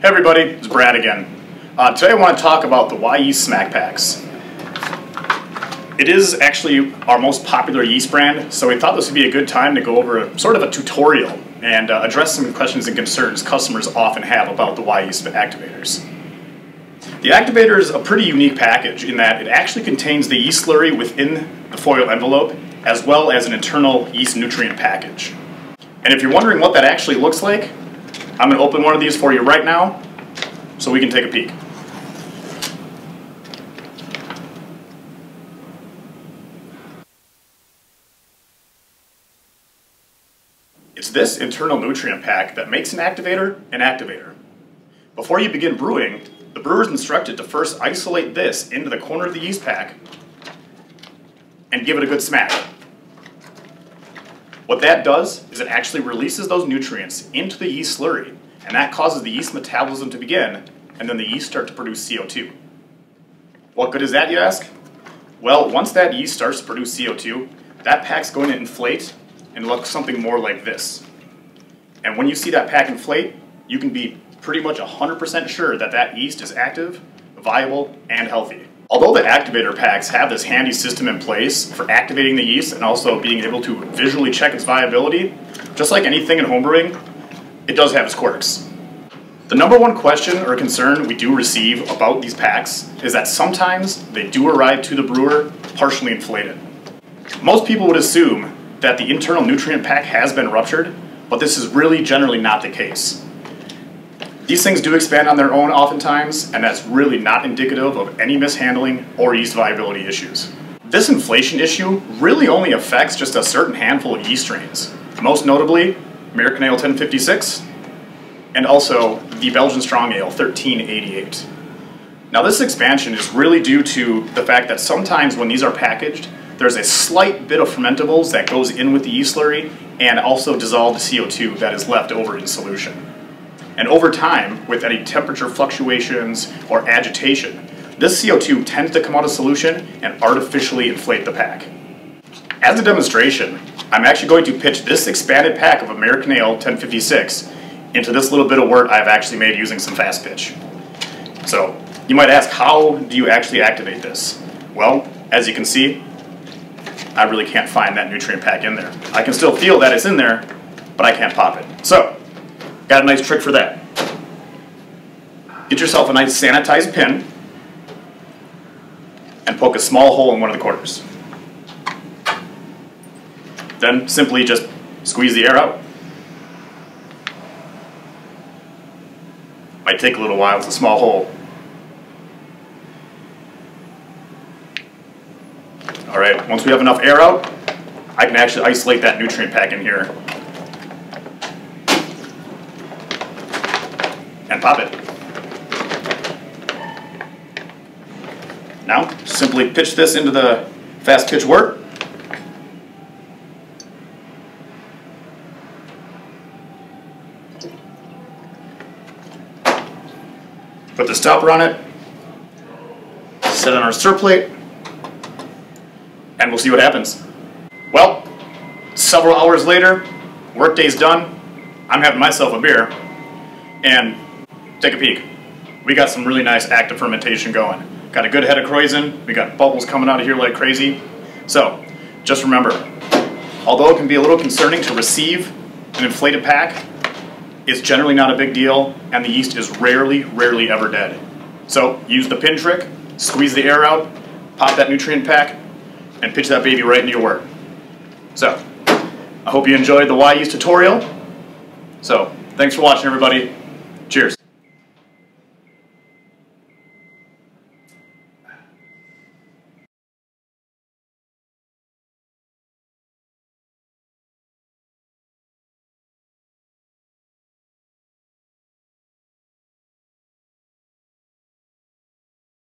Hey everybody, it's Brad again. Today I want to talk about the Wyeast Smack Packs. It is actually our most popular yeast brand, so we thought this would be a good time to go over sort of a tutorial and address some questions and concerns customers often have about the Wyeast Activators. The Activator is a pretty unique package in that it actually contains the yeast slurry within the foil envelope as well as an internal yeast nutrient package. And if you're wondering what that actually looks like, I'm going to open one of these for you right now so we can take a peek. It's this internal nutrient pack that makes an activator an activator. Before you begin brewing, the brewer is instructed to first isolate this into the corner of the yeast pack and give it a good smack. What that does is it actually releases those nutrients into the yeast slurry, and that causes the yeast metabolism to begin, and then the yeast start to produce CO2. What good is that, you ask? Well, once that yeast starts to produce CO2, that pack's going to inflate and look something more like this. And when you see that pack inflate, you can be pretty much 100% sure that that yeast is active, viable, and healthy. Although the activator packs have this handy system in place for activating the yeast and also being able to visually check its viability, just like anything in homebrewing, it does have its quirks. The number one question or concern we do receive about these packs is that sometimes they do arrive to the brewer partially inflated. Most people would assume that the internal nutrient pack has been ruptured, but this is really generally not the case. These things do expand on their own oftentimes, and that's really not indicative of any mishandling or yeast viability issues. This inflation issue really only affects just a certain handful of yeast strains, most notably American Ale 1056 and also the Belgian Strong Ale 1388. Now this expansion is really due to the fact that sometimes when these are packaged, there's a slight bit of fermentables that goes in with the yeast slurry and also dissolved CO2 that is left over in solution. And over time, with any temperature fluctuations or agitation, this CO2 tends to come out of solution and artificially inflate the pack. As a demonstration, I'm actually going to pitch this expanded pack of American Ale 1056 into this little bit of wort I've actually made using some fast pitch. So, you might ask, how do you actually activate this? Well, as you can see, I really can't find that nutrient pack in there. I can still feel that it's in there, but I can't pop it. So, got a nice trick for that. Get yourself a nice sanitized pin and poke a small hole in one of the corners. Then simply just squeeze the air out. Might take a little while, it's a small hole. Alright, once we have enough air out, I can actually isolate that nutrient pack in here and pop it. Now, simply pitch this into the fast pitch wort. Put the stopper on it, set it on our stir plate, and we'll see what happens. Well, several hours later, workday's done, I'm having myself a beer, and take a peek. We got some really nice active fermentation going. Got a good head of krausen, we got bubbles coming out of here like crazy. So, just remember, although it can be a little concerning to receive an inflated pack, it's generally not a big deal, and the yeast is rarely ever dead. So, use the pin trick, squeeze the air out, pop that nutrient pack, and pitch that baby right into your wort. So, I hope you enjoyed the Wyeast tutorial. So, thanks for watching everybody. Cheers.